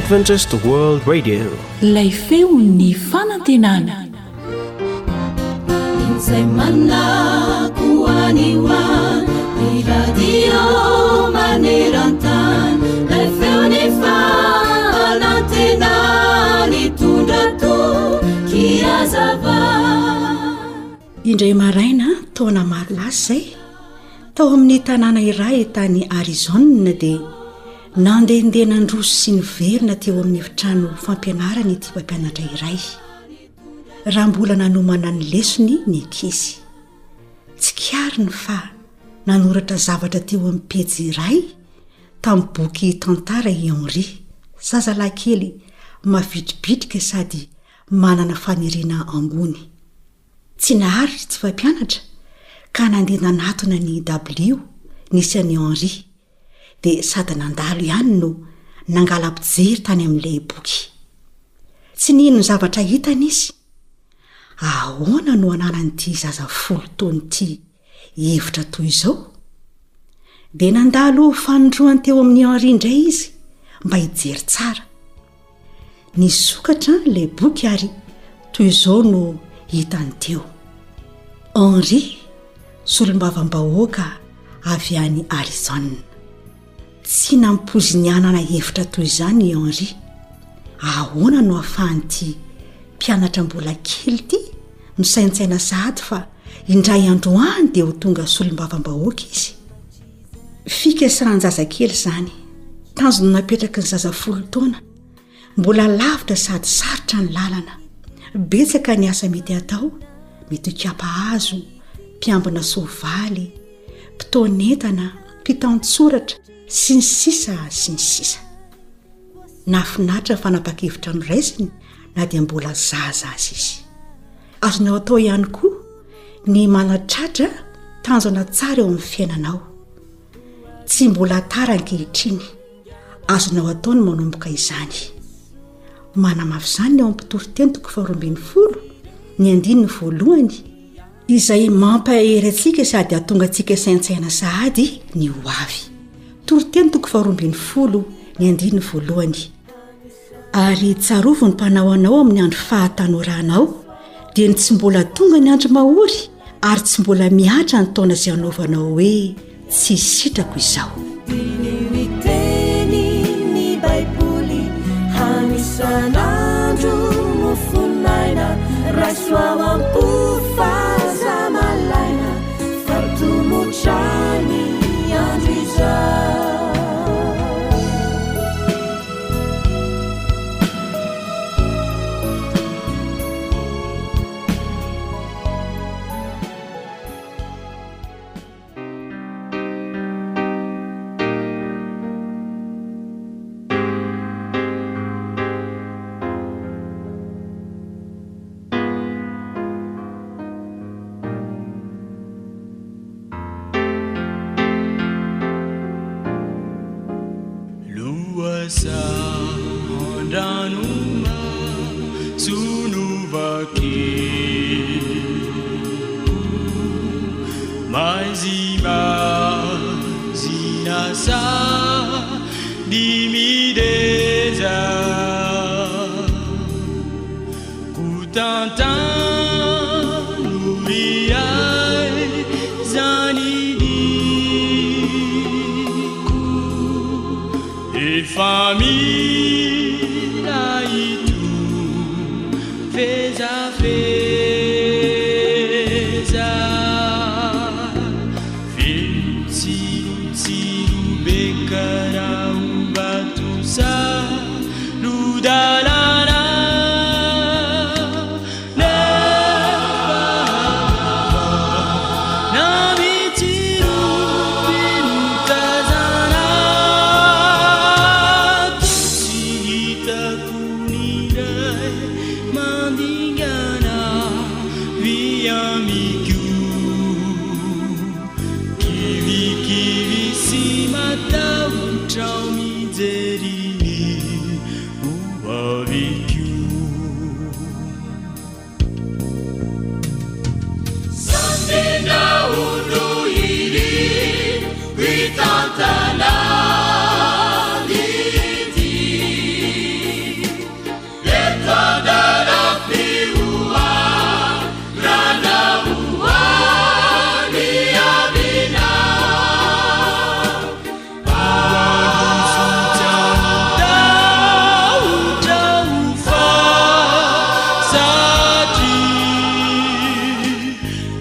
Adventist World Radio. Lay feon'ny fanantenana. Insay manakuaniwa radio manerantan lay feon'ny fanantenana itondrato kiazava. Indray maraina taona malaza zay tao amin'ny tanàna iray tany Arizona dia nandehandeha nandroso sy niverina teo amin'ny efitrano fampianarana ity mpampianatra iray. Raha mbola nanomana ny lesony ny ankizy. Tsy kiariny fa nanoratra zavatra teo amin'ny pejy iray tamin'ny boky tantara i Henri, zazalahy kely mavitribitrika sady manana faniriana ambony. Tsy naharitra tsy fampianatra ka nandeha nanatona ny W nisy any Henri dia sady nandalo ihany no nangala-pijery tany amin'ilay boky. Tsy nino ny zavatra hitany izy. Ahoana no ananan'ity zaza 10 taona ity hevitra toy izao? Dia nandalo fanondroany teo amin'ny Henri indray izy mba hijery tsara. Nisokatra ilay boky ary toy izao no hitany teo. Henri, solombavam-bahoaka avy any Arizona. Tsy nampozinianana hevitra toy izany i Henri. Ahoana no ahafahan'ity mpianatra mbola kely ity misaintsaina sahady fa indray androany dia ho tonga solombavam-bahoaka izy. Fikasana-jazakely izany, tanjona napetraka ny zaza 10 taona, mbola lavitra sady sarotra ny lalana. Betsaka ny asa mety atao, mety hikapa hazo, mpiambina soavaly, mpitaonentana, mpitantsoratra, sy ny sisa sy ny sisa. Nafinatra fanapakevitra ny raisiny na dia mbola zaza azy izy. Azonao atao ihany koa ny manatratra tanjona tsara eo amin'ny fiainanao. Tsy mbola tara ankehitriny, azonao atao ny manomboka izany. Manamafy izany eo amin'ny mpitoriteny 12 ny 9 izay mampahery antsika sady ahatonga antsika saintsaina sahady ny ho avy. Toriteny 12 ny 9. Ary tsarovo ny mpanao anao amin'ny andro fahatanoranao dia ny tsy mbola tonga ny andro mahory ary tsy mbola miatra ny taona izay anaovanao hoe tsy sitrako izao. Miteny ny Baiboly hanisan'andro mofonaina raisoavampo fazamalaina fatomotrany andro izao. Hondanuma sunuvaki mazima zinasa dimideza kutantanuriai zanidiku família e tu fez a feza Fitsiru becara batusa ludalana Tantana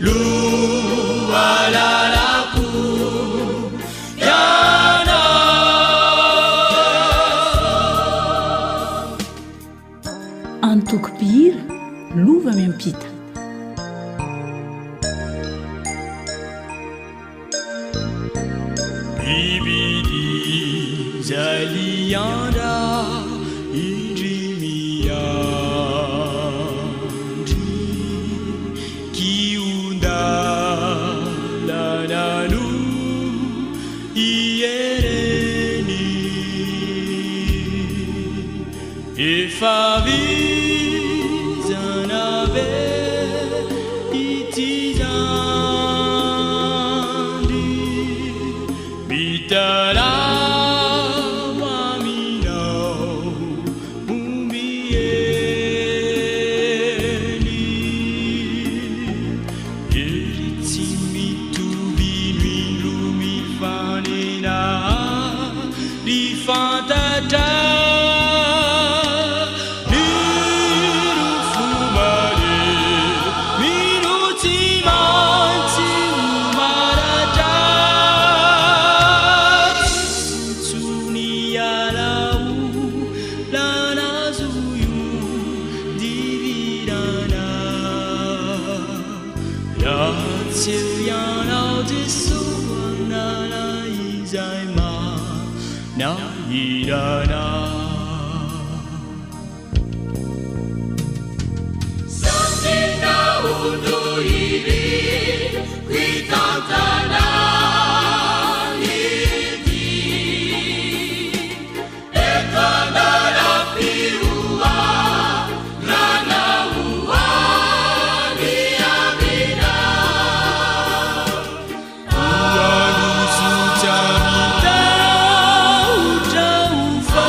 loalalako yana antokopihira lova miampita bibidi zalianda indrimiandry kiundalanano iereny efavizanave itizandry bitarawaminao umbieny erytsy mitovinoindro mifanena ry fantatra Santina unuiri kuitantana iti ekandara piua rana ua niamina uanusutamita utraufa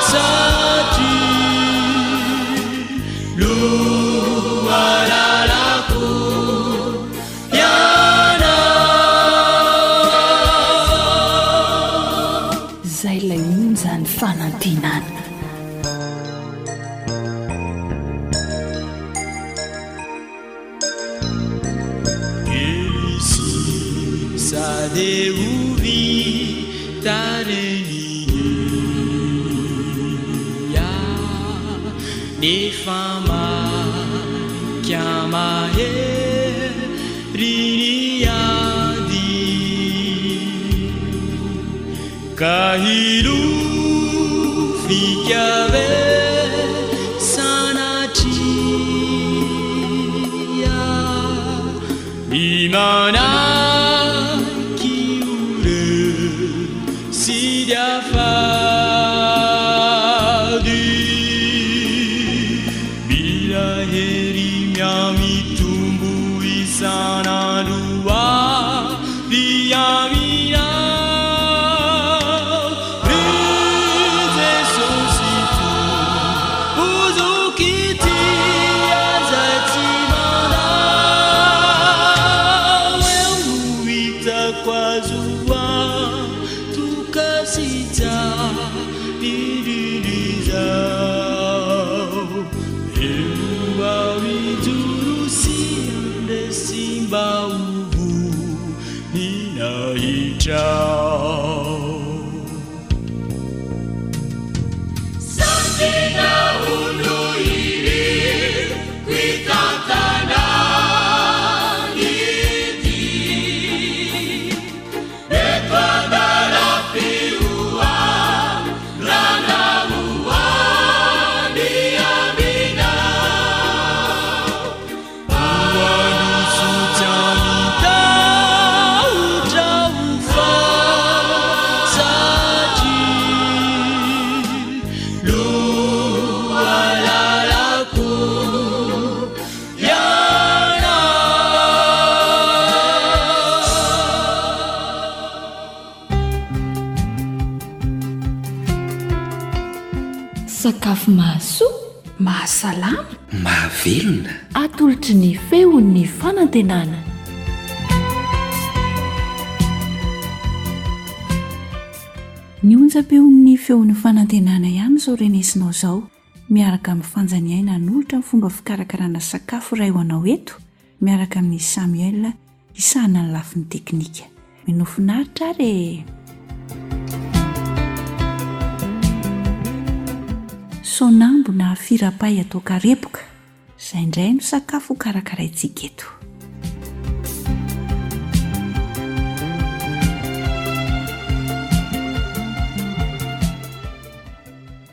sati loalalako yana zay lay onjany fanantenana elisi sade uvi tareniya nefama kiamahe riniyadi kahilu fikave sanatria imana kiure sidiafadi bila heri miamitumbu isanalua diamina rize sositu uzukiti azatimana weuita kwazua tukasita idirizao euawiturusiande simba uvu ninaitrao Santina unuiri kuitantana iti ekandara piua rana ua niamina uanusutamita utraufa sati loalalako yana sakafo mahasoa mahasalama mahavelona atolotry ny feon'ny fanantenana ny onjam-peon'ny feon'ny fanantenana ihany zao renesinao zao miaraka amin'ny fanjaniaina n'olotra amin'ny fomba fikarakarana sakafo iray ho anao eto miaraka amin'ny Samuel isahana ny lafin'ny teknika. Minofinaritra ary sonambo na firapay atao karepoka, izay indray no sakafo karakaraintsika eto.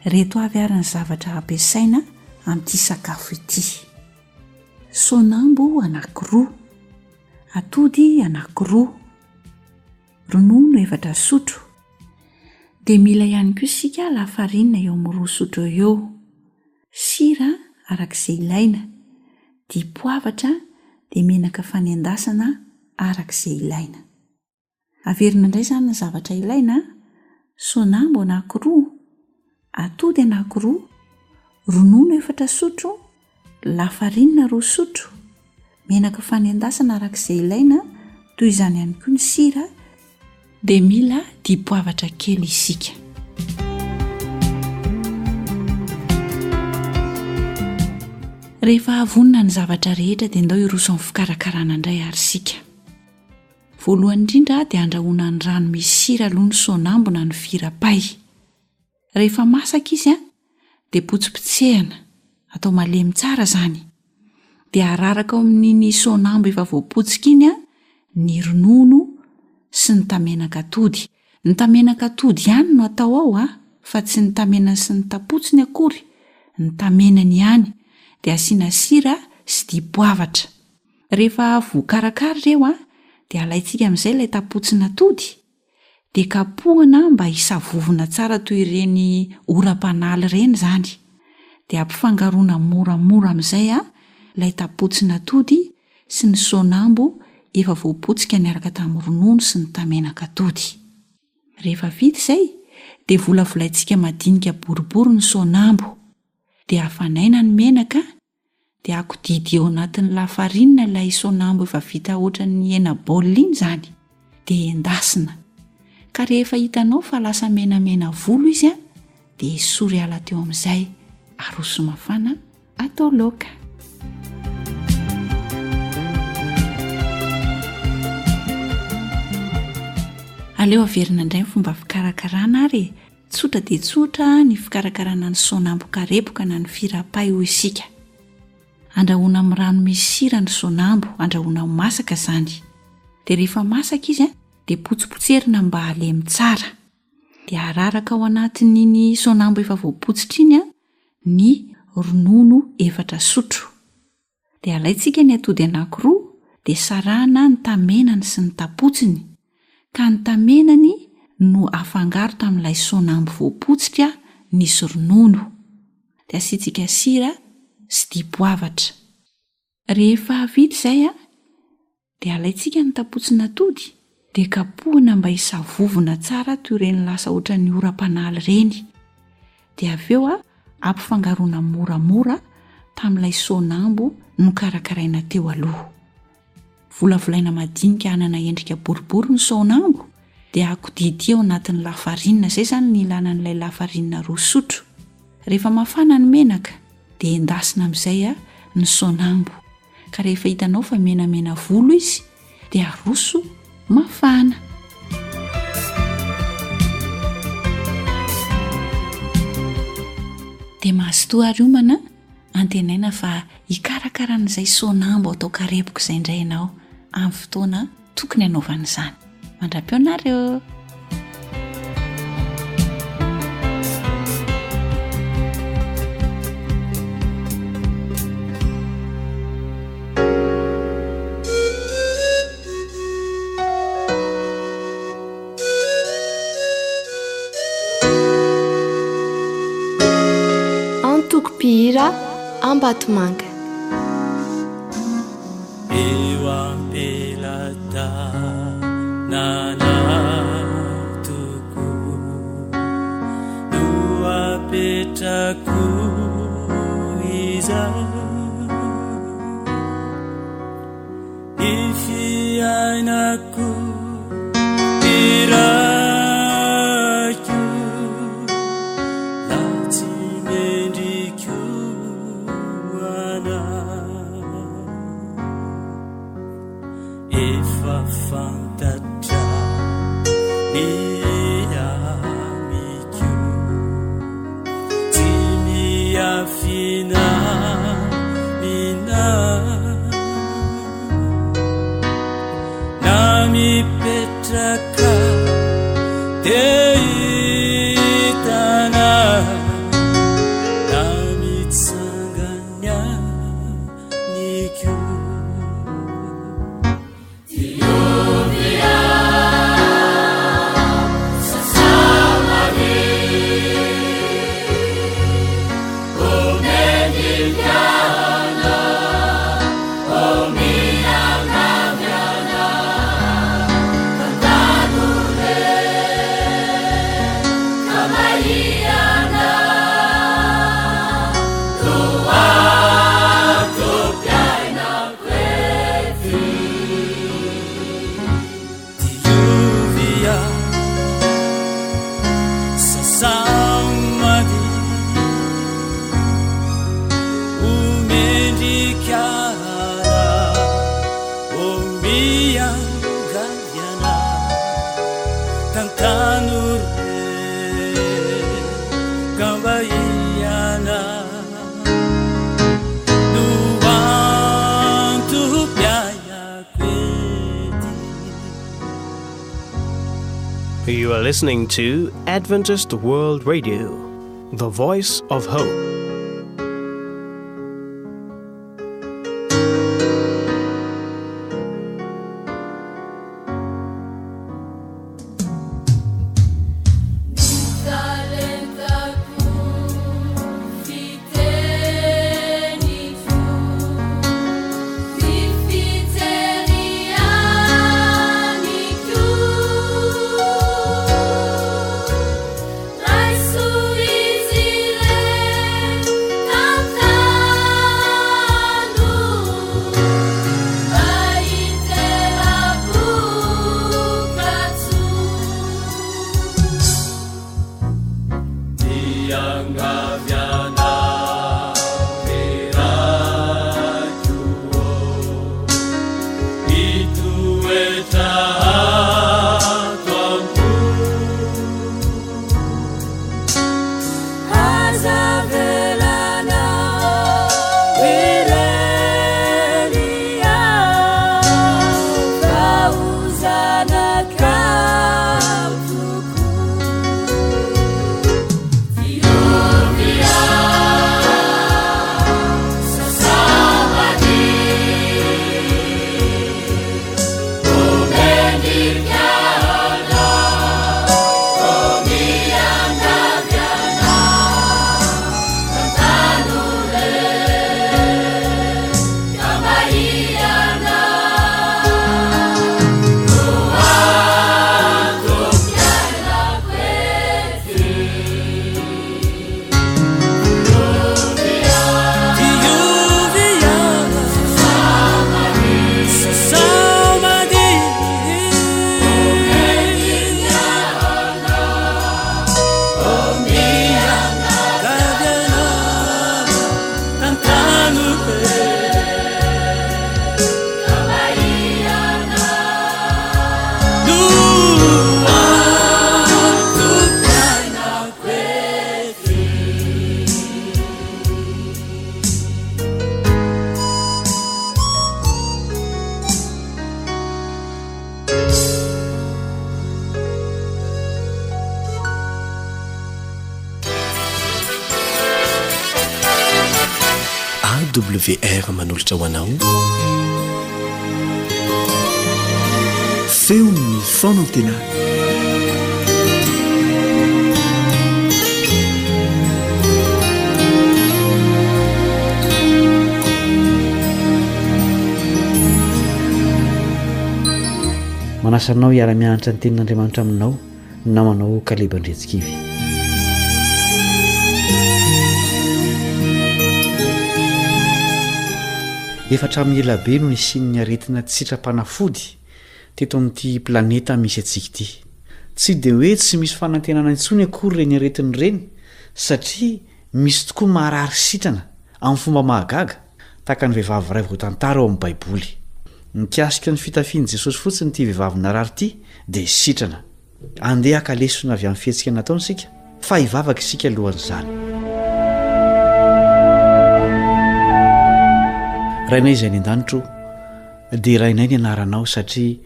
Reto avy ary ny zavatra ampiasaina amin'ity sakafo ity: sonambo anankiroa, atody anankiroa, ronono 4 sotro, dia mila ihany koa isika lafarinina eo amin'ny 2 sotro eo, sira arak'izay ilaina, dipoavatra dia menaka fanendasana arak'izay ilaina. Averina indray izany ny zavatra ilaina: sonambo anankiroa, atody anankiroa, ronono 4 sotro, lafarinina 2 sotro, menaka fanendasana arak'izay ilaina, toy izany ihany koa ny sira, dia mila dipoavatra kely isika. Rehefa avonina ny zavatra rehetra dia ndao iroso amin'ny fikarakarana indray ary isika. Voalohany indrindra dia andrahoina ny rano misy sira aloha ny sonambo na ny firapay. Rehefa masaka izy dia potsipotsehana, atao malemy tsara izany, dia araraka ao amin'iny sonambo efa voapotsika iny ny ronono sy ny tamenaka atody. Ny tamenaka atody ihany no atao ao fa tsy ny tamenany sy ny tapotsiny akory, ny tamenany ihany, dia asiana sira sy dipoavatra. Rehefa voakarakara ireo dia alaitsika amin'izay ilay tapotsiny atody, dia kapohana mba hisavovona tsara toy ireny oram-panaly ireny izany, dia ampifangaroana moramora amin'izay ilay tapotsiny atody sy ny sonambo efa voapotsika niaraka tamin'ny ronono sy ny tamenaka atody. Rehefa vita izay dia volavolaintsika madinika boribory ny sonambo, dia afanaina ny menaka, dia akodidy eo anatin'ny lafarinina ilay sonambo efa vita ohatran'ny hena baolina iny izany, dia endasina. Ka rehefa hitanao fa lasa menamena volo izy dia esory ala teo amin'izay, aroso mafana, atao laoka. Aleo averina indray ny fomba fikarakarana ary. Tsotra dia tsotra ny fikarakarana ny sonambo karepoka na ny firapay hoy isika. Andrahoina amin'ny rano misy sira ny sonambo, andrahoina ho masaka izany. Dia rehefa masaka izy dia potsipotserina mba halemy tsara. Dia araraka ao anatin'iny sonambo efa voapotsitra iny ny ronono 4 sotro. Dia alaitsika ny atody anankiroa, dia sarahana ny tamenany sy ny tapotsiny, ka ny tamenany no afangaro tamin'ilay sonambo voapotsitra nisy ronono, dia asiantsika sira sy dipoavatra. Rehefa vita izay dia alaitsika ny tapotsiny atody, dia kapohana mba hisavovona tsara toy ireny lasa ohatran'ny oram-panaly ireny, dia avy eo ampifangaroana moramora tamin'ilay sonambo nokarakaraina teo aloha. Volavolaina madinika hanana endrika boribory ny sonambo, dia akodidy eo anatin'ny lafarinina, izay izany ny ilanan'ilay lafarinina 2 sotro. Rehefa mafana ny menaka dia endasina amin'izay ny sonambo, ka rehefa hitanao fa menamena volo izy dia aroso mafana. Dia mahazotoa ary homana antenaina fa hikarakaran'izay sonambo atao karepoka izay indray ianao amin'ny fotoana tokony hanaovana izany. Mandra-peo nareo. Antoko-pihira Ambatomanga. Eo ampelatanana toko no apetrako izay, ny fiainako irako na tsy mendriko anao. efa fantatra miamiko tsy miafina mina na mipetraka teitana na mitsanganya niko You are listening to Adventist World Radio, the voice of hope. WR manolotra ho anao feon'ny fonantena manasanao hiara-mianatra ny tenin'Andriamanitra aminao namanao kalebandretsikivy. Efatra amin'ny elabe no isin'ny aretina tsy sitrapanafody teto amin'ity planeta misy antsika ity. Tsy dia hoe tsy misy fanantenana intsony akory reny aretiny ireny satria misy tokoa maharary sitrana amin'ny fomba mahagaga tahaka ny vehivavy iray voatantara ao amin'ny Baiboly. nikasika ny fitafiany Jesosy fotsiny ty vehivavy narary ity dia sitrana. Andeha akalesona avy amin'ny fihetsika nataony sika fa hivavaka isika alohan'izany. Rainay izay ny an-danitro dia rainay ny anaranao satria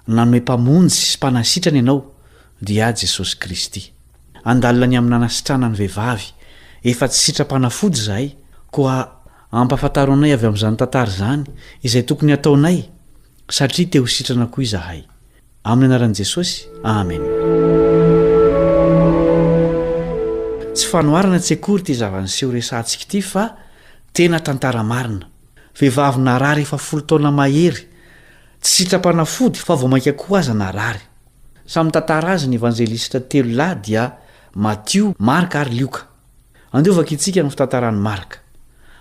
nanome mpamonjy sy mpanasitrana ianao dia Jesosy Kristy. Andalina ny amin'ny nanasitrana ny vehivavy efa tsy sitrapanafody izahay koa ampafantaro anay avy amin'izany tantara izany izay tokony ataonay satria te ho sitrana koa izahay. Amin'ny anaran'i Jesosy, amen. Tsy fanoharana tsy akory ty zava-niseho resantsika ity fa tena tantara marina. Vehivavy narary efa 10 taona mahery tsy sitrapanafody fa vao mainka koa aza narary. Samy tantara azy ny evanjelista 3 lahy dia Matthieu, Marka ary Luka. Andiovaka itsika ny fitantarany Marka.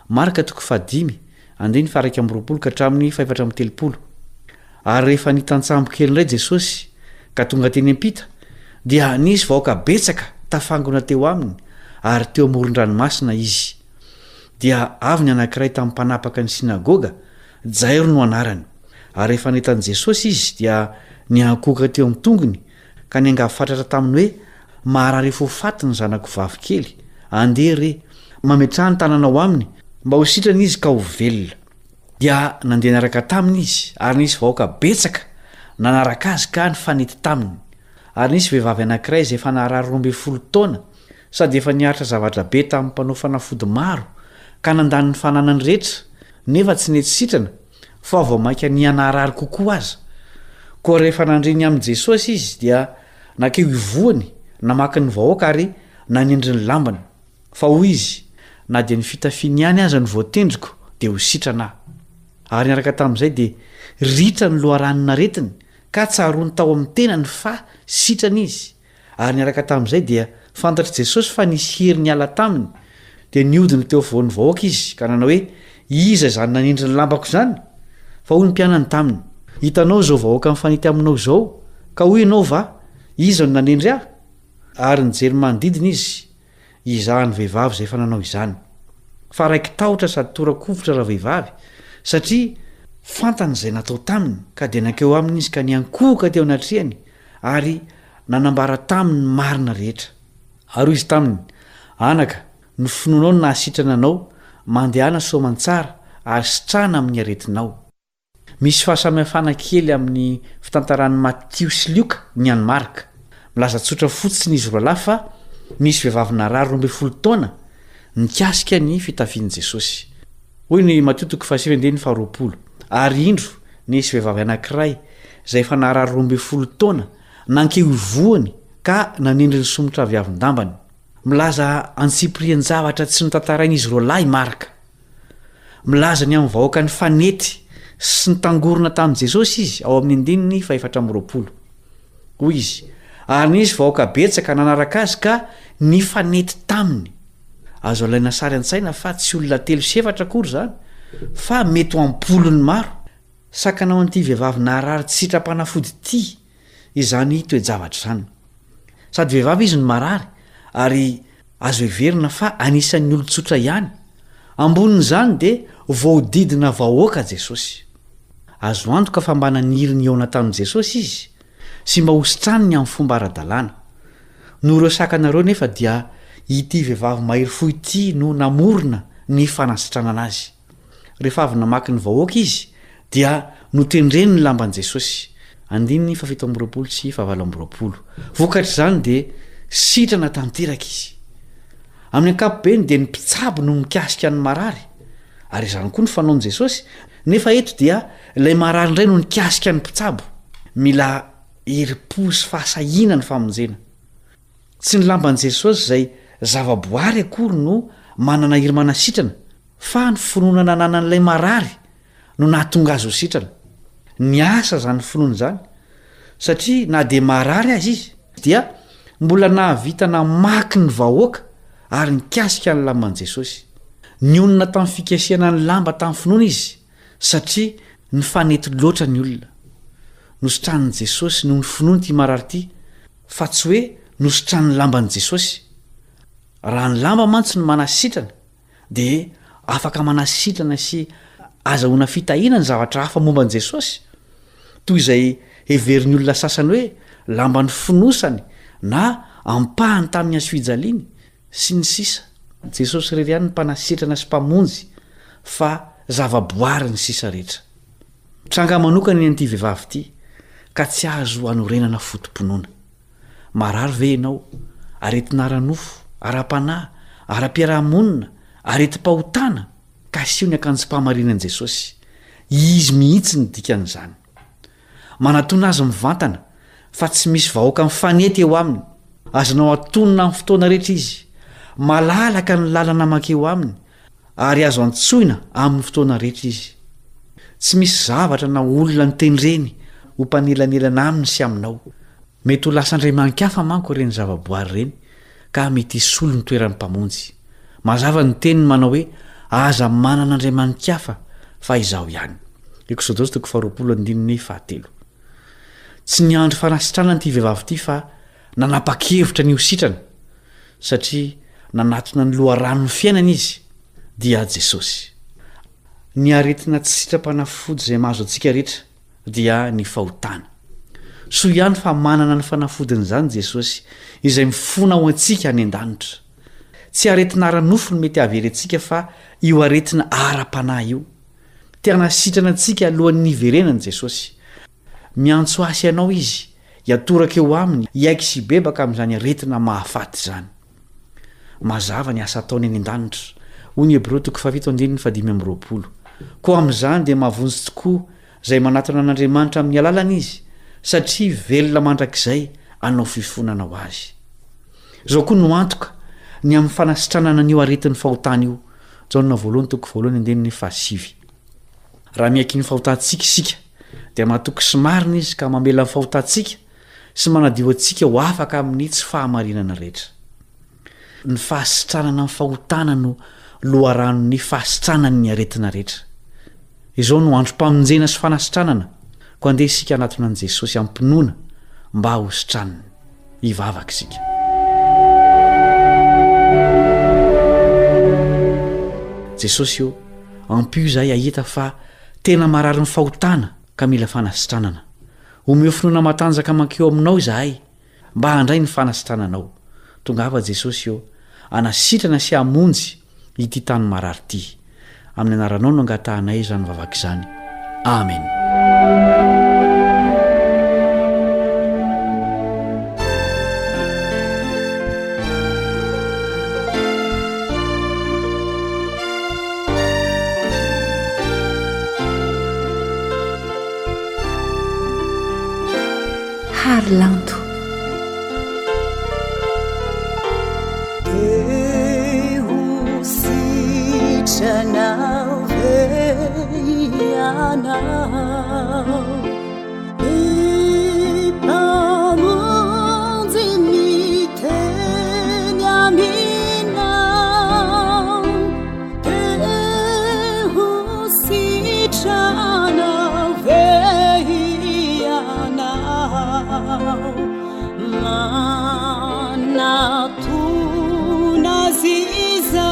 Marka 5 andiny faraka amby 20 ka hatramin'ny 430. Ary rehefa nitantsambo kely indray Jesosy ka tonga teny ampita dia nisy vahoaka betsaka tafangona teo aminy ary teo amoron-dranomasina izy. Dia avy ny anankiray tamin'ny mpanapaka ny sinagoga, Jairo no anarany. Ary rehefa nitan'i Jesosy izy dia niankoka teo amin'ny tongony ka niangafatratra taminy hoe maharary fo faty ny zanako vavy kely, andeha re mametraha ny tananao aminy mba ho sitrana izy ka ho velona. Dia nandeha niaraka taminy izy ary nisy vahoaka betsaka nanaraka azy ka nifanety taminy. Ary nisy vehivavy anankiray izay efa naharary 12 taona sady efa niaritra zavatra be tamin'ny mpanao fanafody maro ka nandany ny fananany rehetra nefa tsy nety sitrana fa vao mainka nianaharary kokoa aza. Koa rehefa nandriny amin'i Jesosy izy dia nakeo ivoany namaky ny vahoaka ary nanendry ny lambany fa hoy izy na dia ny fitafiany ihany aza ny voatendriko dia ho sitrana. Ary niaraka tamin'izay dia ritra ny loharanina retiny ka tsaroany tao amin'ny tenany fa sitrana izy. Ary niaraka tamin'izay dia fantatry Jesosy fa nisy hery niala taminy dia niodina teo afovoan'ny vahoaka izy ka nanao hoe iza izany nanendry ny lambako izany? Fa hoy ny mpianany taminy, hitanao zao vahoaka mifanety aminao zao ka hoy ianao va iza no nanendry ahy? Ary nijery manodidina izy izahany vehivavy izay efa nanao izany. Fa raiky tahotra sady tora-kovitra raha vehivavy satria fantany izay natao taminy ka dia nankeo aminy izy ka niankoka teo anatrehany ary nanambara taminy marina rehetra. Ary izy taminy, anaka ny finoanao no nahasitrana anao, mandehana soamantsara ary sitrana amin'ny aretinao. Misy fahasamihafana kely amin'ny fitantaran'ny Matthieu sy Luka ny an'ny Marka. Milaza tsotra fotsiny izy roa lahy fa nisy vehivavy narary 12 taona nikasika ny fitafian'i Jesosy. Hoy ny Matthieu 7:20. Ary indro nisy vehivavy anankiray izay efa narary 12 taona nankeo ivoany ka nanendry ny somotra viavin-dambany. Milaza antsipirian-javatra tsy notantarain'izy roa lahy Marka. Milaza ny amin'ny vahoaka ny fanety sy nitangorona tamin'i Jesosy izy ao amin'ny 420. Hoy izy, ary nisy vahoaka betsaka nanaraka azy ka nifanety taminy. Azo alaina sary an-tsaina fa tsy olona 3 sy 4 akory izany fa mety ho ampolony maro. Sakanao an'ity vehivavy naharary tsy sitrapanafody ity izany toe-javatra izany. Sady vehivavy izy no marary ary azo heverina fa anisan'ny olon-tsotra ihany. Ambonin'izany dia voadidina vahoaka Jesosy. Azo antoka fa mba naniriny eo anatan'i Jesosy izy sy mba hositraniny amin'ny fomba ara-dalàna. No ireo sakanareo nefa dia ity vehivavy mahery fo ity no namorona ny fanasitranana azy. Rehefa avy namaky ny vahoaka izy dia notendreny ny lamban'i Jesosy. 7:20 sy 7:20. Vokatr' izany dia sitrana tanteraka izy. Amin'ny ankapobeny dia ny mpitsabo no mikasika ny marary. Ary izany koa ny fanaon'i Jesosy. Nefa eto dia ilay marary indray no nikasika ny mpitsabo. Mila herim-po sy fahasahiana ny famonjena. Tsy ny lamban'i Jesosy izay zavaboary akory no manana hery manasitrana fa ny finoana nananan'ilay marary no nahatonga azy ho sitrana. Ny asa zany finoana izany satria na dia marary azy izy dia mbola nahavita namaky ny vahoaka ary nikasika ny lamban'i Jesosy. Nionina tamin'ny fikasiana ny lamba tamin'ny finoana izy satria ny fanety loatra ny olona. Nositran'i Jesosy no ny finoana ity marary ity fa tsy hoe nositran'ny lamban'i Jesosy. Raha ny lamba mantsy no manasitrana dia afaka manasitrana sy azahoana fitahina ny zavatra hafa momba an' jesosy toy izay heverin'ny olona sasany hoe lamba ny finosany na ampahany tamin'ny azo fijaliany sy ny sisa. Jesosy rery ihany ny mpanasitrana sy mpamonjy fa zavaboary ny sisa rehetra. Tranga manokana ny an'ity vehivavy ity ka tsy azo anorenana fotomponoana. Marary ve ianao aretina ara-nofo, ara-panahy, ara-piarahamonina, areti-pahotana ka sio ny akanjo-pahamarinan'i Jesosy. Izy mihitsy ny dikan'izany. Manatona azy mivantana fa tsy misy vahoaka mifanety eo aminy. Azonao atonona amin'ny fotoana rehetra izy. Malalaka ny lalana makeo aminy ary azo antsoina amin'ny fotoana rehetra izy. Tsy misy zavatra na olona ny tendreny ho mpanelanelana aminy sy aminao. Mety ho lasandriamanikafa manko ireny zavaboary ireny ka mety hisolo ny toeran'ny mpamonjy. Mazava ny teniny manao hoe aza manana andriamanikafa fa izaho ihany. Eksodosy 20:7. Tsy niandry fanasitrana nyity vehivavy ity fa nanapa-kevitra ny hositrana satria nanatona ny loharanon'ny fiainana izy dia Jesosy. Ny aretina tsy sitrapanafody izay mahazo antsika rehetra dia ny fahotana. Soa ihany fa manana ny fanafodin'izany Jesosy izay mifona ho antsika any an-danitra. Tsy aretina ara-nofo ny mety averentsika fa io aretina ara-panahy io. Tena sitrana antsika alohan'ny niverenany Jesosy. Miantso asy ianao izy, hiatoraka eo aminy, hiaiky sy bebaka amin'izany aretina mahafaty izany. Mazava ny asa ataony any an-danitra. Hoy ny Hebreo 7:5. Koa amin'izany dia mahavonjy tokoa izay manatona an'Andriamanitra amin'ny alalana izy, satria velona mandrakizay anao fifonana ho azy. Izao koa no antoka ny amin'ny fanasitranana an'io aretin'ny fahotana io. Jaona 1:7. Raha miaiky ny fahotantsika isika dia mahatoky sy marina izy ka mamela ny fahotantsika sy manadio antsika ho afaka amin'ny tsy fahamarinana rehetra. Ny fahasitranana ny fahotana no loharanon'ny fahasitranan'ny aretina rehetra. Izao no androm-pamonjena sy fanasitranana ko andeha isika anatona an'i Jesosy ampinoana mba ho sitranany. Hivavaka isika. Jesosy io ampio izahay ahita fa tena marary ny fahotana ka mila fanasitranana. Omeo finoana matanjaka mankeo aminao izahay mba handray ny fanasitrananao. Tongava Jesosy io anasitrana sy hamonjy ity tany marary ity. Amin'ny anaranao no angatahanay izany vavaka izany. Amen. Harlanto. Chanao veyanao ipamunzi miteni aminao tehusichanao veyanao manatunaziza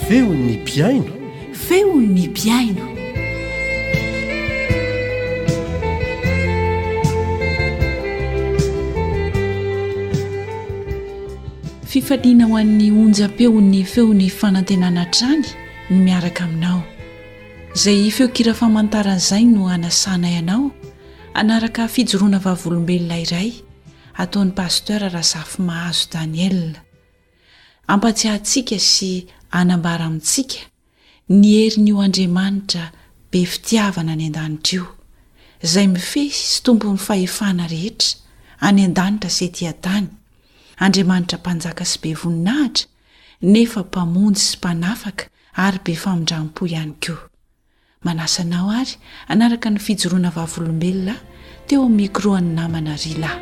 feo ny piaino feo ny piaino fifaliana ho an'ny onjam-peon'ny feon'ny fanantenana trany ny miaraka aminao izay feokira famantaran'izay no anasana ianao anaraka fijoroana vavolombelona iray ataon'ny pasteur Rasafy Mahazo Daniel ampatsiahantsika sy anambara amintsika ny herin'io Andriamanitra be fitiavana any an-danitra io izay mifesy sy tompon'ny fahefana rehetra any an-danitra sy ety an-tany Andriamanitra mpanjaka sy be voninahitra nefa mpamonjy sy mpanafaka ary be famindrampo ihany koa manasanao ary anaraka ny fijoroana vavolombelona teo amin'ny micro-ny namana Rila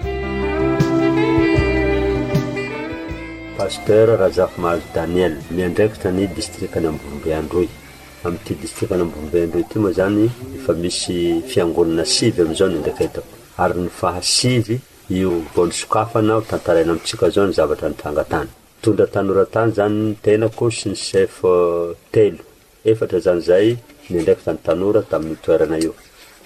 Pasteur Rasafy Mahazo Daniel miandraikitra ny distrikany Ambombeandroy amin'ity distrikany Ambombeandroy ity moa zany efa misy fiangonana 7 amin'izao ny ndraketako ary ny fahasivy io vao nisokafana tantaraina amintsika zao ny zavatra nitrangatany tondra tanoratany zany tenako sy ny chef telo efatra zany zay niandraikitra ny tanora tamin'ny toerana io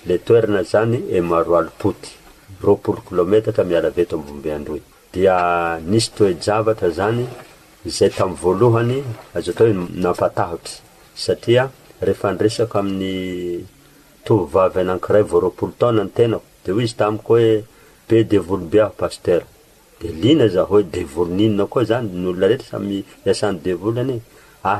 le toerana zany Emaroalo Poti 20 kilometatra miala veto Ambombeandroy dia nisy toe-javatra zany izay tamin'ny voalohany azo atao hoe nampatahotra satria rehefa nresaka amin'ny tovovavy anankiray vao 20 taona ny tenako dia hoy izy tamiko hoe be devolobia pasteur dia lina za hoe devolonina koa zany n'olona rehetra samy iasany devolany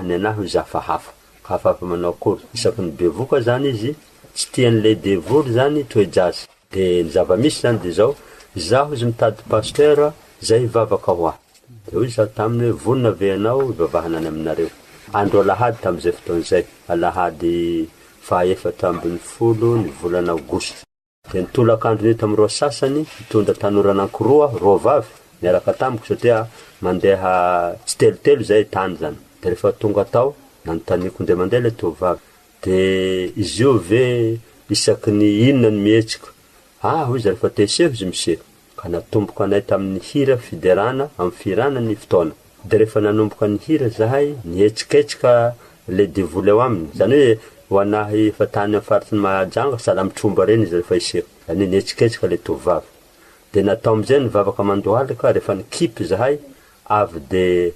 ny anahy zafahafa hafahafa manao akory isaky ny bevoka zany izy tsy tian'le devoly zany toe-jazy dia ny zava-misy zany dia zao zaho izy mitady pasteur zay vavaka ho aho dia hoy izy taminy hoe vonina veanao ivavahana any aminareo andro alahady tamin'izay fotoan'izay alahady faha-efatra ambin'ny folo ny volana aogositra dia nitolakandro ny tamin'ny roa sasany mitondra tanora anankiroa roa vavy miaraka tamiko satria mandeha tsy telotelo zay tany zany dia rehefa tonga tao nanotaniko ndeha mandeha le tovavy dia izy io ve isaky ny inona ny mihetsika hoy izy rehefa teseho izy miseho ka natomboka anay tamin'ny hira fiderana amin'ny firana ny fotoana dia rehefa nanomboka ny hira zahay nihetsiketsika le devoly ao aminy zany hoe ho anahy efa tany amin'ny faritry ny mahajanga sala mitromba reny izy rehefa iseho zany nihetsiketsika le tovavy dia natao amin'izay ny vavaka mandohalika rehefa nikipy zahay avy dia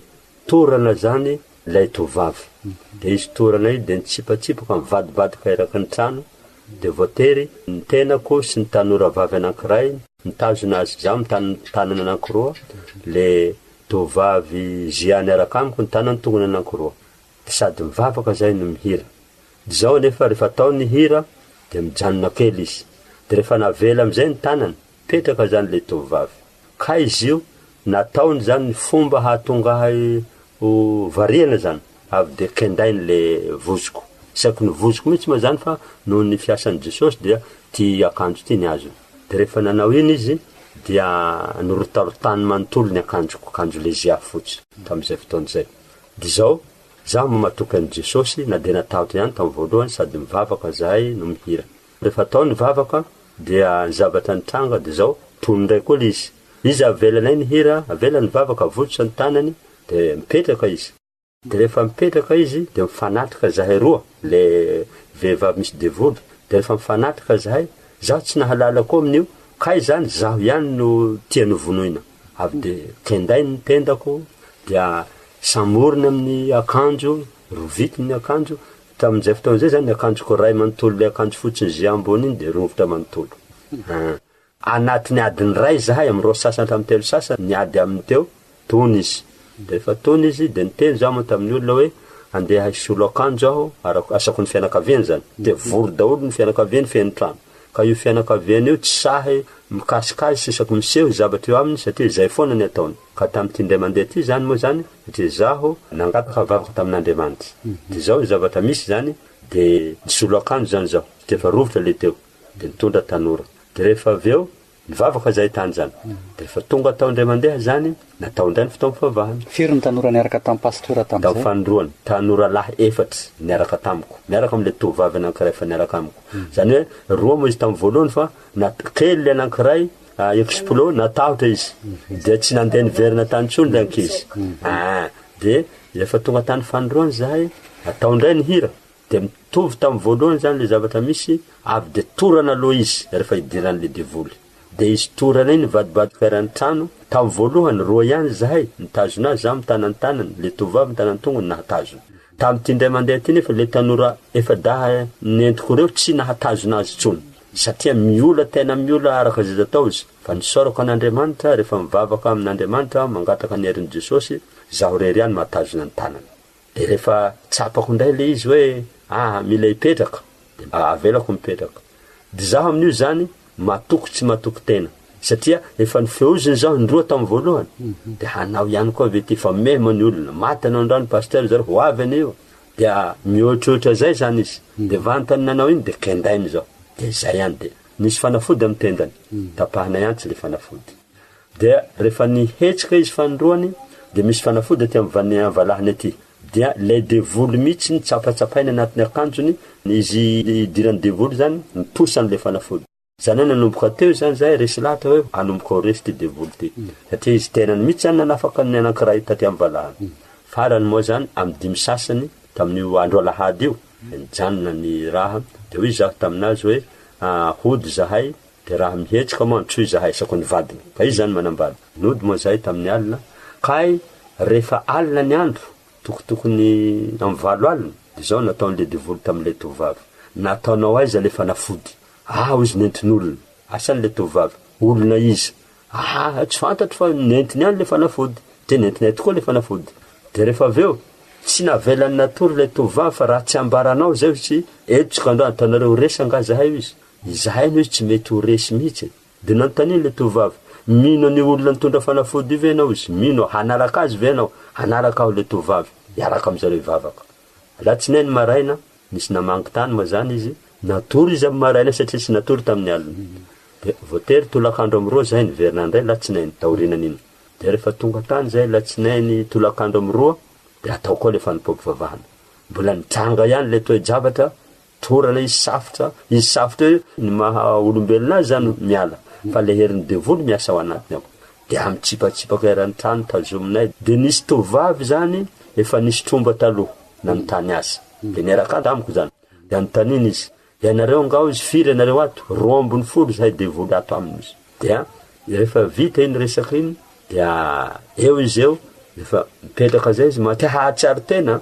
torana zany lay tovavy dia izy torana io dia nitsipatsipaka mivadibadika eraky ny trano dia voatery ny tenako sy ny tanora vavy anankiray nitazona azy za mitany tanana anankiroa le tovavy ziany araka amiko ny tanany tongony anankiroa sady mivavaka zay no mihira. Zao nefa rehefa atao ny hira de mijanona kely izy. De rehefa navela amizay ny tanany, petraka zany le tovavy. Ka izy io nataony zany ny fomba hahatongahy ho variana zany, avy de kendainy le vozoko. Isaky ny vozoko mihitsy ma zany fa noho ny fiasan'ny Jesosy dia ty akanjo ty ny azo. De rehefa nanao iny izy dia norotarotany manontolo ny akanjo lezia fotsy tam'izay fotoana zay. De zao zaho mamatoky an'i Jesosy na de natahotra ihany tamin'ny voalohany sady mivavaka zahay no mihira. Rehefa atao ny vavaka dia zavatra nitranga de zao tony ndray koa izy. Izy avelanay ny hira, avela ny vavaka avotsy ny tanany de mipetraka izy. De rehefa mipetraka izy de mifanatrika zahay roa, le vehivavy misy devoly. De rehefa mifanatrika zahay, zaho tsy nahalala koa amin'io, kay zany zaho ihany no tia novonoina. Avy de kenday ny tendako, dia samoriny amin'ny akanjo, rovity ny akanjo. Tamin'izay fotoana zay zany akanjoko ray manontolo le akanjo fotsiny zay ambony iny de rovotra manontolo. Anatin'ny adiny ray zahay amin'ny roa sasany tamin'ny telo sasany niady amin'ny teo, tony izy. De rehefa tony izy de niteny zaho moa tamin'ny olona hoe andeha hisolo akanjo aho, asako ny fianakaviany zany. De vory daholo ny fianakaviany feno trano. Ka io fianakaviany io tsy sahy mikasikasy isaky miseho zavatra eo aminy satria zay foana ny ataony. Ka tamin'ity ndray mandeha ty zany moa zany, satria zaho nangataka vavaka tamin'Andriamanitra. De zao zavatra misy zany de nisolo akanjo zany zaho, satria fa rovotra le teo. De nitondra tanora. De rehefa aveo nivavaka zay tany zany. De rehefa tonga tao ndray mandeha zany, natao ndray ny fotoana fivavahana. Firy ny tanora niaraka tamin'ny pastora tamin'izay? Tao fanindroany, tanora lahy 4 niaraka tamiko. Miaraka amin'le tovavy anankiray fa niaraka amiko. Zany hoe roa moa izy tamin'ny voalohany fa kely le anankiray explo natahotra izy. De tsy nandeha niverina tany tsony le ankizy. De rehefa tonga tany fanindroany zahay, natao ndray ny hira. De mitovy tamin'ny voalohany zany le zavatra misy, avy de torana aloha izy rehefa idiran'le devoly. De izy torana iny vadibadika irany trano, tamin'ny voalohany roa ihany zahay nitazona azy zaho mitanany tanany, le tovavy mitanany tongony nahatazona. Tamin'ity ndray mandeha ty nefa le tanora efa daha nentiko reo tsy nahatazona azy tsony. Satria miola tena miola araka zay atao izy. Fa nisorako an'Andriamanitra rehefa mivavaka amin'Andriamanitra mangataka ny herin'i Jesosy, zaho rery ihany mahatazona ny tanany. De rehefa tsapako ndray le izy hoe mila hipetraka, de avelako mipetraka. De zaho amin'io zany matoky tsy matoky tena. Satria efa nifeoziny zaho ndroa tamin'ny voalohany. De hanao ihany koa vety fa memo ny olona, maty anao ndrano pasteur zare ho avy an'io. De mihoatrotra zay zany izy. De vantany nanao iny de kendainy zao. De zay ihany de nisy fanafody amin'ny tendany. Tapahana ihany tsy le fanafody. De rehefa nihetsika izy fanindroany, de misy fanafody aty amin'ny valahany aty. Dia le devoly mihitsy ny tsapatsapainy anatin'ny akanjony, izy idiran'ny devoly zany niposany le fanafody. Zany hoe nanomboka teo zany zay resy lahatra hoe anomboka ho resy ty devoly ty. Satria izy tenany mihitsy zany nanafaka ny anankiray taty amin'ny valahany. Farany moa zany amin'ny 5 sasany tamin'io andro alahady io, nijanona ny raha. De hoy zaho taminazy hoe hody zahay, de raha mihetsika moa antsoy zahay isako ny vadiny. Ka izy zany manambady. Nody moa zahay tamin'ny alina. Kay rehefa alina ny andro, tokotokony amin'ny 7 alina, de zao nataon'le devoly tamin'le tovavy. Nataonao aiza le fanafody? Izy nentin'olona. Asan'le tovavy? Olona izy. Tsy fantatro fa nentiny ihany le fanafody. De nentinay tokoa le fanafody. De rehefa aveo, tsy navelany natory le tovavy fa raha tsy ambaranao zay tsy eto tsika andro antanareo resy anga zahay izy. Izahay no izy tsy mety ho resy mihitsy. De nanontany le tovavy, mino ny olona nitondra fanafody io ve anao izy? Mino, hanaraka azy ve anao? Hanaraka aho le tovavy, iaraka am'zareo vavaka. Latsinainy maraina, nisy namangy tany moa zany izy, natory izy amin'ny maraina satria tsy natory tamin'ny alina. De voatery tolakandro amin'ny roa zahay niverina ndray latsinainy taorinan'iny. De rehefa tonga tany zahay latsinainy tolakandro amin'ny roa, de atao koa le fanimpom-pivavahana. Mbola nitranga ihany le toe-javatra, torana izy safotra io ny maha olombelona azy zany miala. Fa le herin'ny devoly miasa ao anatiny ao. De amin'ny tsipatsipaka eran'ny trano tazominay. De nisy tovavy zany efa nisy tromba taloha nanontany azy. De niaraka amiko zany. De anontaniany izy, ianareo ngao izy firy ianareo ato? 20 zahay devoly ato aminy izy. De rehefa vita iny resaka iny, de eo izy eo, rehefa mipetraka zay izy maty hahatsiaro tena.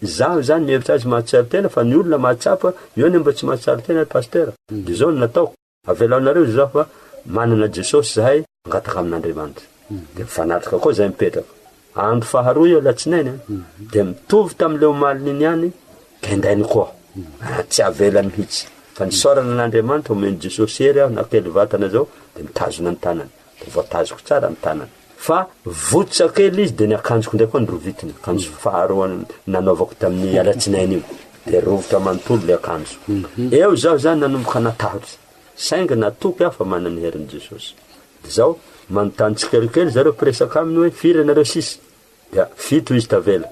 Zaho zany mihevitra azy mahatsiaro tena fa ny olona mahatsapa, io mba tsy mahatsiaro tena pasteur. De zao no nataoko. Avelaonareo zaho fa manana Jesosy zahay, angataka amin'Andriamanitra. De mifanatrika koa zahay mipetraka. andro faharoa eo latsinainy dia mitovy tamin'ile omaliny ihany kendainy koa tsy avela mihitsy fa nisorana an'Andriamanitra omeny Jesosy hery aho nakely vatana zao dia mitazona ny tanany dia voatazoko tsara ny tanany fa votsakely izy dia ny akanjoko ndraiky koa nyrovitiny akanjo faharoa nanaovako tamin'ny alatsinainy io dia rovotra manontolo le akanjo eo zaho zany nanomboka natahotra saingy natoky aho fa manana ny herin'i Jesosy dia zao manontany tsikelikely zareo mpiresaka aminy hoe firy anareo sisy dia fito izy tavela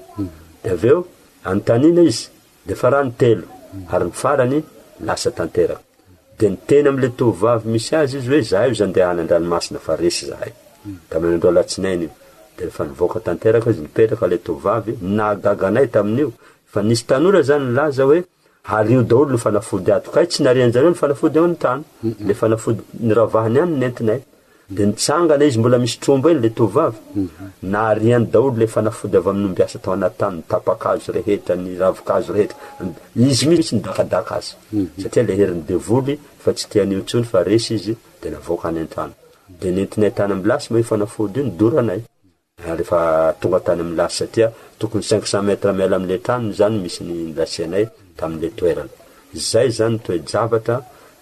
dia aveo antanina izy dia farany telo ary ny farany lasa tanteraka dia niteny amin'le tovavy misy azy izy hoe zahay io zandeha any an-dranomasina fa resy zahay tamin'ny andro alatsinainy io dia rehefa nivoaka tanteraka izy nipetraka le tovavy nahagaganay tamin'io fa nisy tanora zany laza hoe hario daholo ny fanafody ato kay tsy narian'jareo ny fanafody ao ny tany le fanafody niravahany any nentinay dia nitsangana izy mbola misy tromba eny le tovavy nariany daholo le fanafody avy amin'nombiasa tao anaty tany tapakazo rehetra ny ravikazo rehetra izy mihitsy nidakadaka azy satria le heriny devoly fa tsy tian'io ntsony fa resy izy dia navoaka any an-trano dia nentinay tany amin'ny lasy moa io fanafody io nidoranay rehefa tonga tany amin'ny lasy satria tokony 500 metra miala amin'le trano zany misy ny lasianay tamin'le toerana zay zany toe-javatra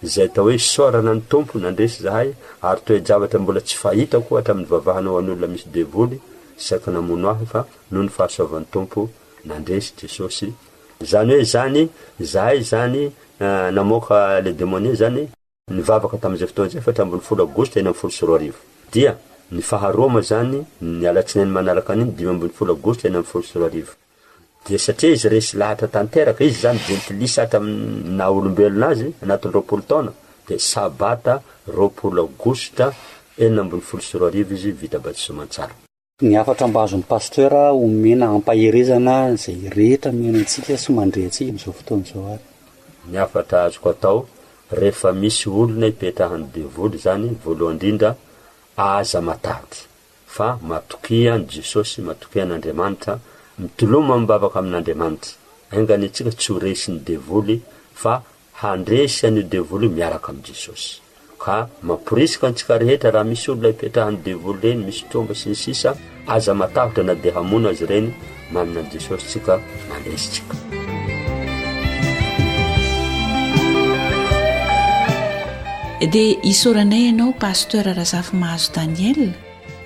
izay tao hoe sorana ny tompo nandresy zahay ary toe-javatra mbola tsy fahita koa hatramin'ny vavahanao an'olona misy devoly saika namono ahy fa noho ny fahasoavan'ny tompo nandresy Jesosy zany hoe zany zahay zany namoaka le démonie zany nivavaka tamin'izay fotoana zay fa hatrambin'ny 10 aogositra 2024 dia ny faharoma zany ny alatsinainy manaraka an'iny 12 aogositra 2024 dia satria izy resy lahatra tanteraka izy zany gentilisa hatramin'ny naha-olombelona azy anatin'ny 20 taona dia sabata 20 aogositra 2024 izy vita batisomantsara ny afatra mba azon'ny pasteur omena ampaherezana zay rehetra mena antsika sy mandrehantsika amin'izao fotoana izao ary ny afatra azoko atao rehefa misy olona hipetrahany devoly zany voalohany indrindra aza matahotra fa matokiany Jesosy matokian'Andriamanitra mitoloma mibavaka amin'Andriamanitra aingany antsika tsy ho resy ny devoly fa handresy an'io devoly miaraka amin'ny Jesosy ka mamporisika antsika rehetra raha misy olona hipetrahany devoly reny misy tromba sy ny sisa aza matahotra na dia hamono azy reny manana ny Jesosy tsika mandresitsika dia isoranay ianao pasteur Razafy Mahazo Daniel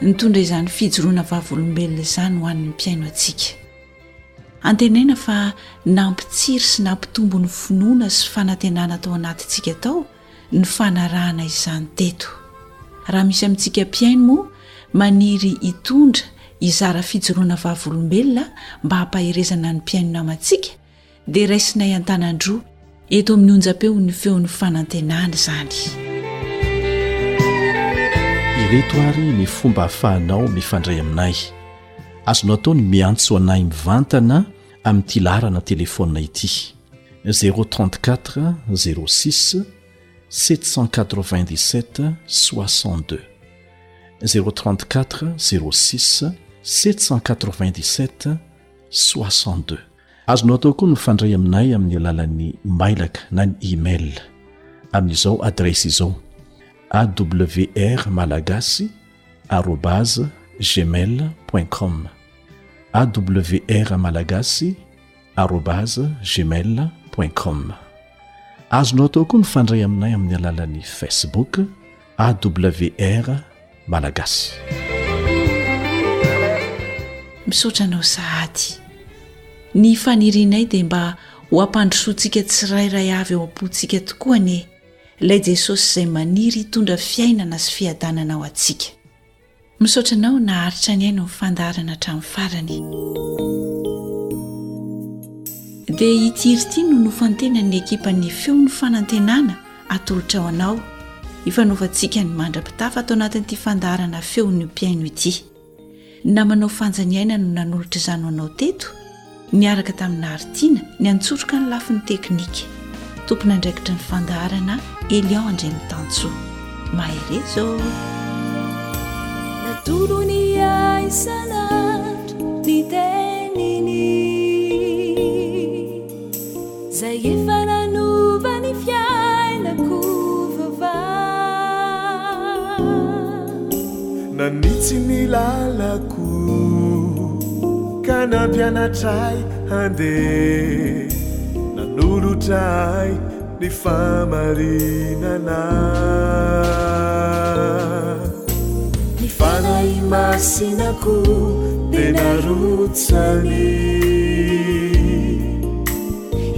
nitondra izany fijoroana vavolombelona izany ho an'ny mpiaino antsika antenaina fa nampitsiry sy nampitombo ny finoana sy fanantenana tao anatintsika tao ny fanarahana izany teto raha misy amintsika mpiaino moa maniry hitondra izara fijoroana vavolombelona mba hampaherezana ny mpiaino namantsika dia raisinay an-tanandroa eto amin'ny onjam-peo ny feon'ny fanantenana izany ireto ary ny fomba hafahanao mifandray aminay azonao atao ny miantso anay mivantana amin'ity laharana telefônina ity 034 06 797 62 034 06 797 62 azonao atao koa mifandray aminay amin'ny alalan'ny mailaka na ny email amin'izao adresy izao awrmalagasy@gmail.com awrmalagasy@gmail.com azonao atao koa mifandray aminay amin'ny alalan'ny Facebook AWR Malagasy. Misaotranao sahady ny fanirinay dia mba ho ampandrosoantsika tsirairay avy ao am-pontsika tokoa ne ilay Jesosy izay maniry hitondra fiainana sy fiadanana ao antsika. Misaotranao naharitra ny aino ny fandaharana hatramin'ny farany. Dia ity no nofantenan'ny ekipan'ny feon'ny fanantenana atolotra ao anao ifanaovantsika ny mandra-pitafa atao anatin'ity fandaharana feon'ny mpiaino ity. Namanao fanjaniaina no nanolotra izany anao teto niaraka tamin'ny aritiana ny antsotroka ny lafin'ny teknika tompona andraikitra ny fandaharana Elion Andrenitansoa maherezo natolony aisanandro ny teniny zay efa nanova ny fiainako vavà nanitsy ny lalako nanampianatray handeha nanolotray ny famarinana ny fanahy masinako de narotsany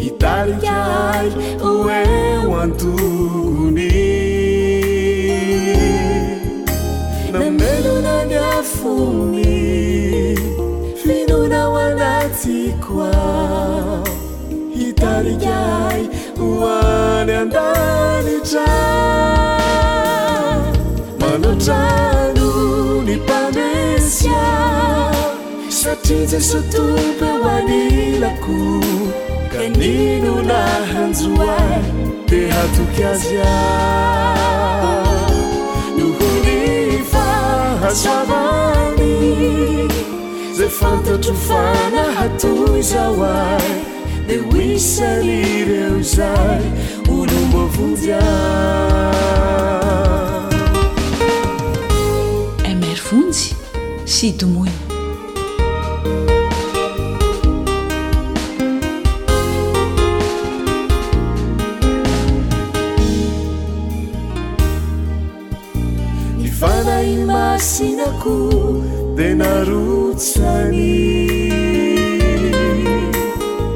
hitarikay oeo antogony namelona ny afony finonao anatikoa hitarikay hoany andanitra manotrano ny mpamesya satria jeso tompo eo anilako kanino nahanjoay de hatoky azy nohony fahasoavany zay fantatro fanahatoy zao ay de hoisan'ireo zay olombovonjy mr vonjy sy domoiny ny fanahy masinako de narotsany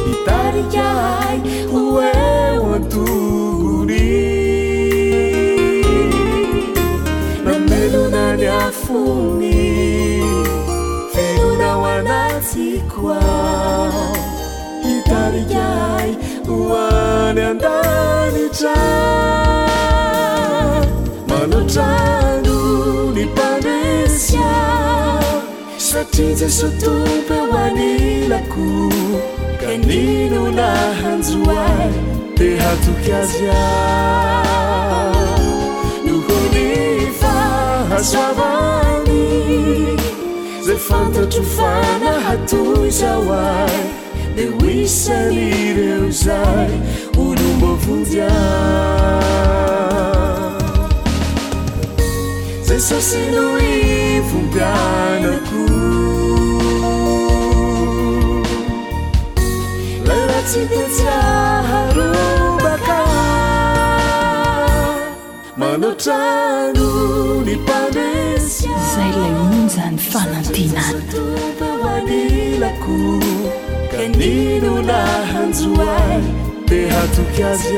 hitarikay hoeo antogony namelona ny afony finonao anatikoa hitarikay hoany andanitra manotrano ny mpamesya satria jeso tompo eo anilako kanino nahanjoay de hatoky azy nohony fahasoavany zay fantatro fanahatoy zao ay de hoisan'ireo zay olombovonjy jesosy no ivombianako tsy de tsiaharobaka manotrano ny mpamesya zay lay monjany fanantenana anilako kanino nahanjoay de hatoky azy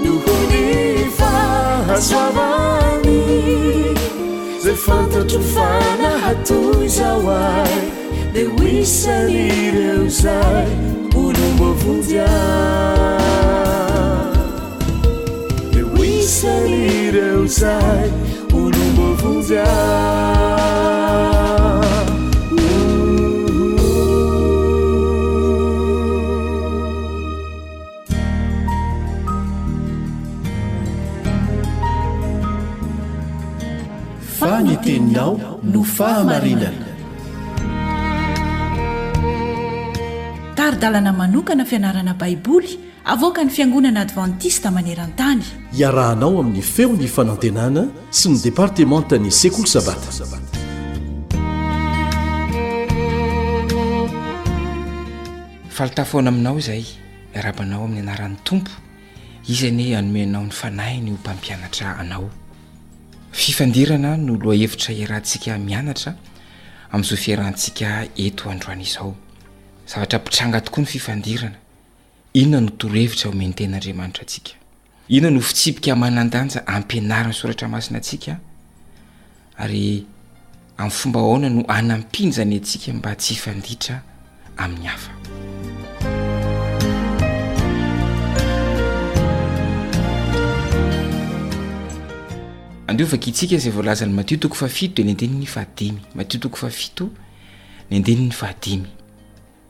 nohony fahasoavany zay fantatro fanahatoy zao ay de hoisan'ireo zay olombovonjy de hoisan'ireo zay olombovonjy faniteninao no fahamarinana taridalana manokana fianarana baiboly avoaka ny fiangonana advantista maneran-tany iarahanao amin'ny feony fanantenana sy ny departementany sekolo sabata falitafoana aminao izay iarabanao amin'ny anaran'ny tompo izany anomenao ny fanahiny ho mpampianatra anao fifandirana no loha hevitra iarahantsika mianatra amin'izao fiarahantsika eto androany izao zavatra mpitranga tokoa ny fifandirana inona no torohevitra omeny ten'Andriamanitra atsika inona no fitsipika manandanja ampianarana soratra masina atsika ary amin'ny fomba ahoana no anampinjany atsika mba tsy hifanditra amin'ny hafa andiovaka itsika izay voalazany Matthieu 7 dia ny andinin'ny 10 Matthieu 7 ny andinin'ny 10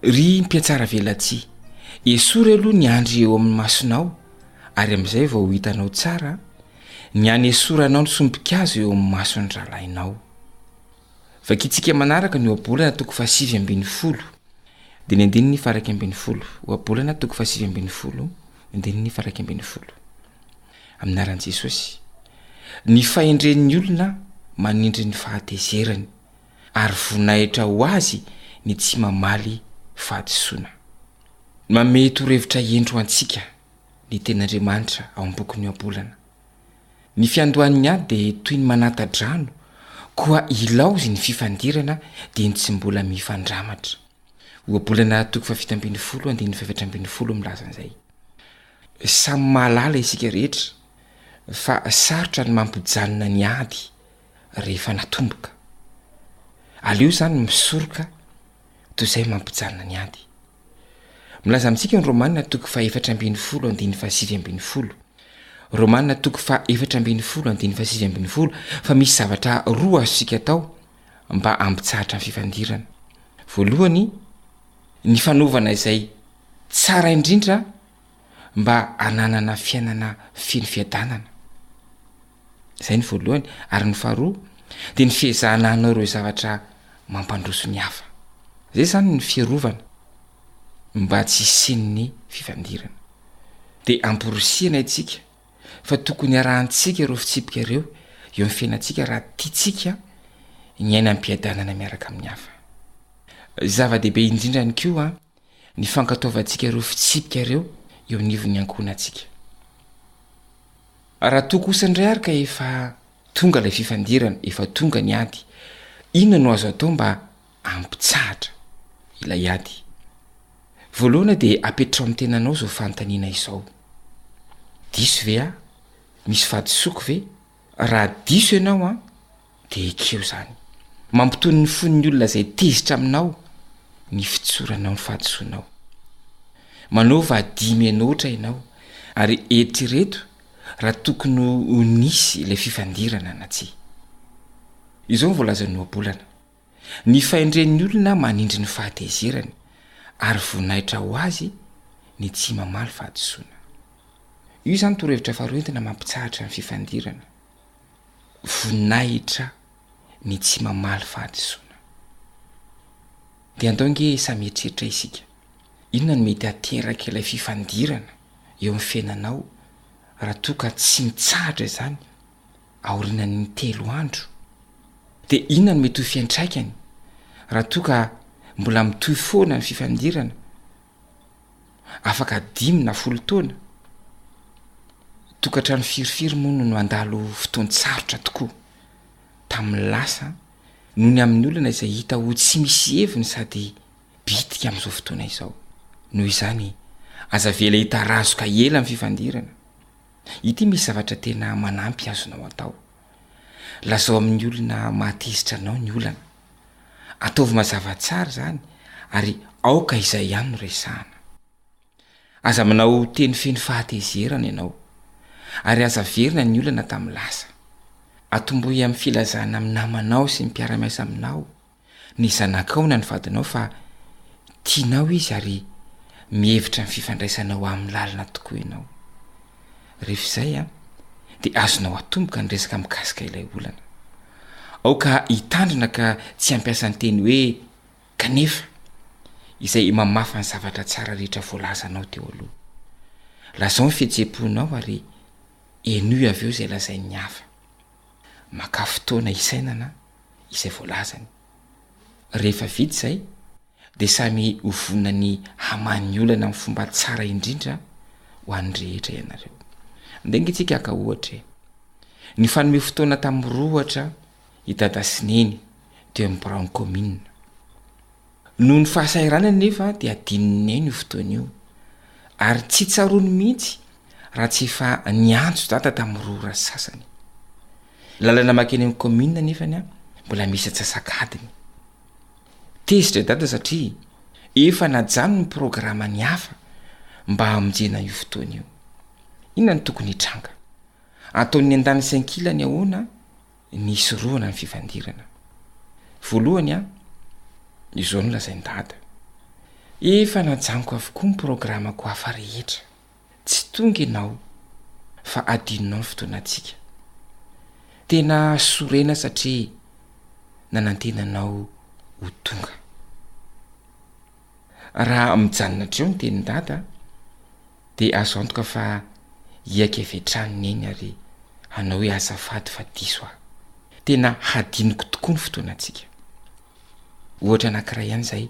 ry mpiatsara velatsia esory aloha ny andry eo amin'ny masonao ary amin'izay vao hitanao tsara ny any esoranao ny sompikazo eo amin'ny mason'ny ralahinao vakitsika manaraka ny oabolana 7:20 dia ny andinin'ny 1:20 oabolana 7:20 andinin'ny 1:20 aminaran'i Jesosy ny fahendren'ny olona manindry ny fahatezerany ary voninahitra ho azy ny tsy mamaly fahadisoana. Mamety horevitra endro antsika ny ten'Andriamanitra ao am-boky oabolana. Ny fiandohan'ny ady dia toy ny manata-drano, koa ilaozy ny fifandirana dia ny tsy mbola mifandramatra. Oabolana 7:20 milaza an'izay. Samy mahalala isika rehetra fa sarotra ny mampijanona ny ady rehefa natomboka. Aleo zany misoroka toy izay mampijanona ny ady. Milaza amintsika ny Romanina 4:20-7:20. Romanina 4:20-7:20 fa misy zavatra roa azosika atao mba ampitsahatra ny fifandirana. Voalohany, ny fanaovana izay tsara indrindra mba ananana fiainana feno fiadanana. Izay ny voalohany. Ary ny faharoa dia ny fiezahana hanao ireo zavatra mampandroso ny hafa. Izay zany ny fiarovana mba tsy hisin'ny fifandirana. Dia amporosiana itsika fa tokony arahantsika ireo fitsipika ireo eo amin'ny fiainantsika raha tiatsika ny aina ampiadanana miaraka amin'ny hafa. Zava-dehibe indrindra ny koa ny fankataovantsika ireo fitsipika ireo eo anivon'ny ankonantsika. Raha toa kosa indray ary ka efa tonga ilay fifandirana, efa tonga ny ady, inona no azo atao mba ampitsahatra ilay ady? Voalohany dia apetrao amin'ny tenanao izao fanontaniana izao. Diso ve misy fahadisoako ve? Raha diso ianao dia ekeo zany. Mampitony ny fon'ny olona izay tezitra aminao ny fitsoranao ny fahadisoanao. Manaova dimy enoatra ianao ary eritrereto raha tokony ho nisy ilay fifandirana na tsia. Izao ny voalazan'ny oabolana. Ny fahendren'ny olona manindry ny fahatezerany ary voninahitra ho azy ny tsy mamaly fahadisoana. Io zany torohevitra faharoentina mampitsahatra ny fifandirana. Voninahitra ny tsy mamaly fahadisoana. Dia andaonge samy eritreretra isika. Inona no mety ateraka ilay fifandirana eo amin'ny fiainanao raha toa ka tsy mitsahatra izany aorianan'ny 3 andro? Dia inona no mety ho fiantraikany raha toa ka mbola mitohy foana ny fifandirana afaka 10 na 10 taona? Tokatrano firifiry moa no andalo fotoan-tsarotra tokoa tamin'ny lasa noho ny amin'ny olona izay hita ho tsy misy heviny sady bitika amin'izao fotoana izao. Noho izany aza vela hitarazoka ela amin'ny fifandirana. Ity misy zavatra tena manampy azonao atao. Lazao amin'ny olona mahatezitra anao ny olana. Ataovy mazava tsara zany ary aoka izay ihany no resahana. Aza manao teny feno fahatezerana ianao ary aza verina ny olana tamin'ny lasa. Atombohy amin'ny filazana amin'ny namanao sy ny mpiara-miasa aminao, ny zanakao na ny vadinao fa tianao izy ary mihevitra ny fifandraisanao amin'ny lalina tokoa ianao. Rehefa izay dia azonao atomboka ny resaka mikasika ilay olana. Aoka hitandrina ka tsy hampiasa ny teny hoe kanefa izay mamafa ny zavatra tsara rehetra voalazanao teo aloha. Lazao ny fihetseham-ponao ary eno avy eo izay lazain'ny hafa. Maka fotoana isainana izay voalazany. Rehefa vita izay dia samy hovonina ny haman'ny olana amin'ny fomba tsara indrindra ho an'ny rehetra ianareo. Ndengatsika ka ohatra ny fanome fotoana tamin'ny rohatra i dada sy neny teo amin'ny Brown commune. Noho ny fahasairanany nefa dia adininy eny io fotoana io ary tsy tsarony mihitsy raha tsy efa niantso dada tamin'ny rohora sasany. Lalana makeny amin'ny commune nefany mbola misy atsasakadiny. Tezitra dada satria efa najano ny programany hafa mba hamonjena io fotoana io. Inona ny tokony hitranga? Ataony andany sankilany ahoana ny soroana ny fifandirana. Voalohany izao no lazainy dada. Efa najanoko avokoa ny programako hafa rehetra. Tsy tonga ianao fa adinonao ny fotoanantsika. Tena sorena satria nanantenanao ho tonga. Raha mijanona treo ny tenin'ny dada dia azo antoka fa hiaka avetrany eny ary hanao hoe azafady fa diso aho. Tena hadinoko tokoa ny fotoanantsika. ohatra anankiray ihany zay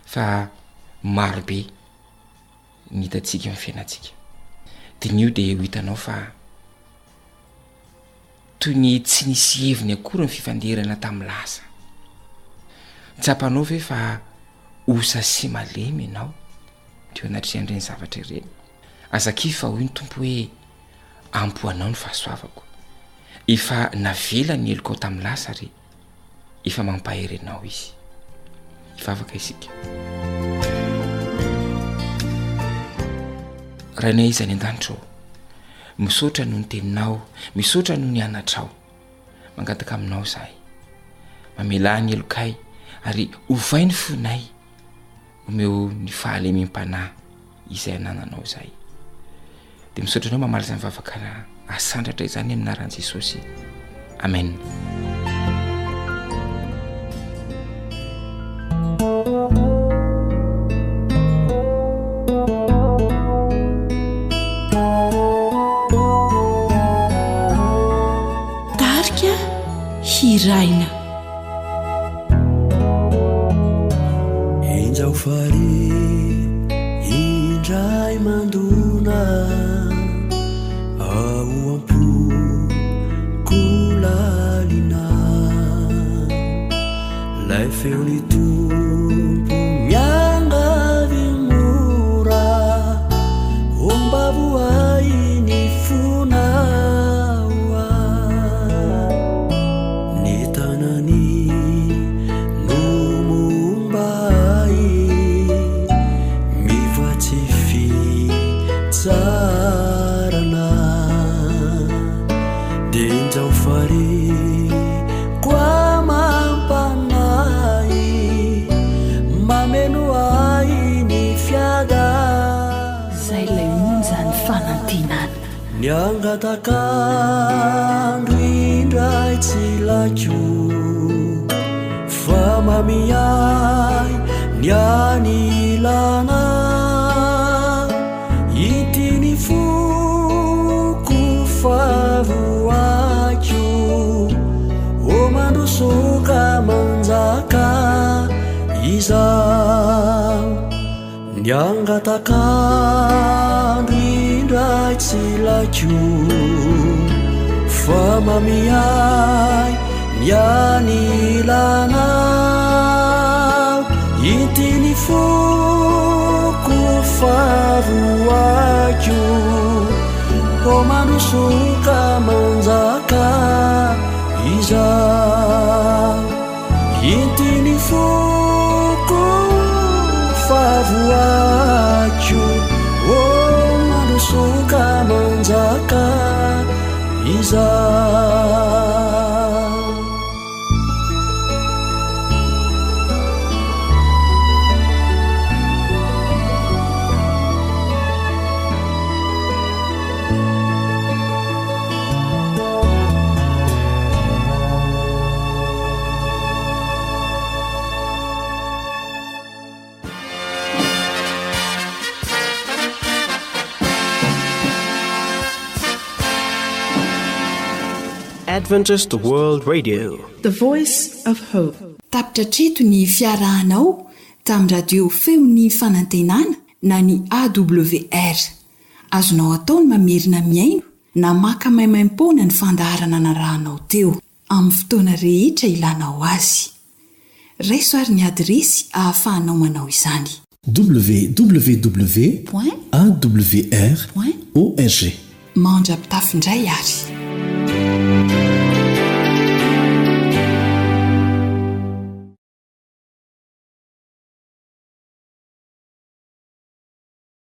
fa marobe ny hitatsika amin'ny fiainantsika. Dia nio dia ho hitanao fa toy ny tsy nisy heviny akory ny fifandirana tamin'ny lasa. Tsapanao ve fa osa sy malemy ianao teo anatr'ireny ireny zavatra ireny. Azaki fa hoy ny tompo hoe ampoanao ny fahasoavako. Efa navela ny eloko ao tamin'ny lasa ary efa mampaherenao izy. Ifavaka isika. Rainay izy any an-danitra misaotra noho ny teninao, misaotra noho ny anatrao. Mangataka aminao zahay. Mamela ny elokay ary ovay ny fonay. Omeo ny fahalemem-panahy izay anananao zahay. Dia misaotra anao mamaly izany vavaka asandratra izany amin'ny anaran'i Jesosy. Amen. Tarika hiraina. Injao fari indray mandona ao ampokolalina lay feony tompo miangavy mora ombavoay ny fonaoa ny tanany no mombay mivoatsy fitsarana dia injao fare koa mampanay mameno ay ny fiada zay lay onjany fanantenana ny angatakandro indray tsy lakio fa mamiyay ny anilana itiny foko favoakio o mandrosoka manjaka iza ny angatakandro indray tsy lakio fa mamiyay ny anilana itiny foko favoakio o mandrosoka manjaka iza itiny foko favoakio o mandrosoka manjaka iza. Adventist World Radio, the voice of hope. Tapitra treto ny fiarahanao tamin'ny radio feony fanantenana na ny AWR. Azonao ataony mamerina miaino na maka maimaim-poana ny fandaharana anarahanao teo amin'ny fotoana rehetra ilanao azy. Raisoary ny adresy ahafahanao manao izany. www.awr.org. Mandrapitafindray ary.